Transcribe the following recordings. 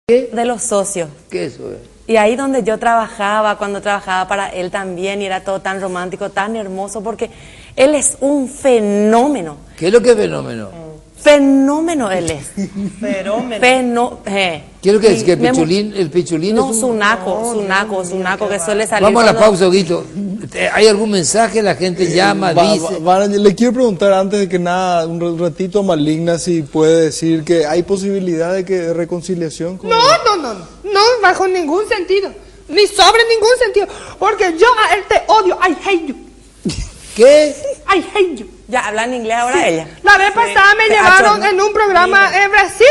¿Qué? De los socios. ¿Qué es eso? Y ahí donde yo trabajaba, cuando trabajaba para él también, y era todo tan romántico, tan hermoso, porque él es un fenómeno. ¿Qué es lo que es fenómeno? Fenómeno él es. Fenómeno. ¿Qué es lo que es? ¿Que el pichulín No, es un... sunaco que suele salir. Vamos a la cuando- pausa, Guito. ¿Hay algún mensaje? La gente llama, dice... Le quiero preguntar antes de que nada, un ratito a Maligna, si puede decir que hay posibilidad de reconciliación con... No, bajo ningún sentido, ni sobre ningún sentido, porque yo a él te odio, I hate you, ¿Qué? I hate you. Ya habla en inglés ahora ella. La vez pasada me Te llevaron achorna. en un programa en Brasil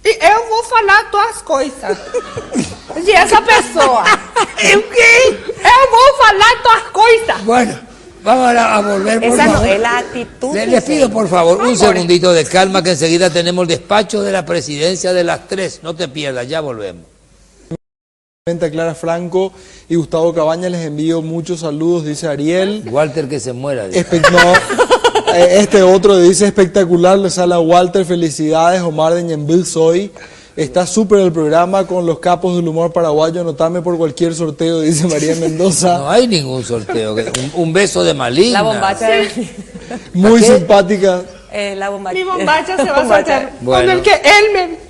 e eu vou falar tuas coisas de esa pessoa. ¿El qué? Eu vou falar tuas coisas. Bueno, vamos a volver, por Esa no favor. es la actitud. Les pido, por favor, un segundito de calma, que enseguida tenemos el despacho de la presidencia de las 3. No te pierdas, ya volvemos. A Clara Franco y Gustavo Cabaña les envío muchos saludos, dice Ariel. Walter, que se muera. dice. Este otro dice espectacular, le sale a Walter, felicidades, Omar de Ñembil soy. Está súper el programa con los capos del humor paraguayo, anotame por cualquier sorteo, dice María Mendoza. No hay ningún sorteo. Un beso de Maligna. La bombacha. Muy ¿A qué? simpática. La bombacha. Mi bombacha se va a Bombacha. soltar Bueno. con el que él me...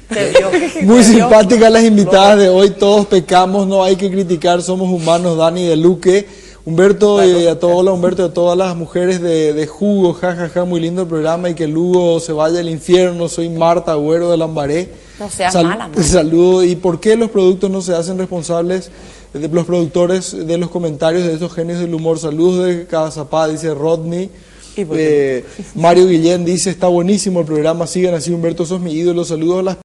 Te vio. Muy Te vio. simpáticas las invitadas de hoy, todos pecamos, no hay que criticar, somos humanos, Dani de Luque. Humberto y a todos, Humberto y a todas las mujeres de Jugo, jajaja, muy lindo el programa y que Lugo se vaya al infierno, soy Marta Agüero de Lambaré. No seas mala, Marta. Saludo. ¿Y por qué los productos no se hacen responsables, de los productores, de los comentarios de esos genios del humor? Saludos de Cazapá, dice Rodney. ¿Y por qué? Mario Guillén dice, está buenísimo el programa, sigan así, Humberto, sos mi ídolo, saludos a las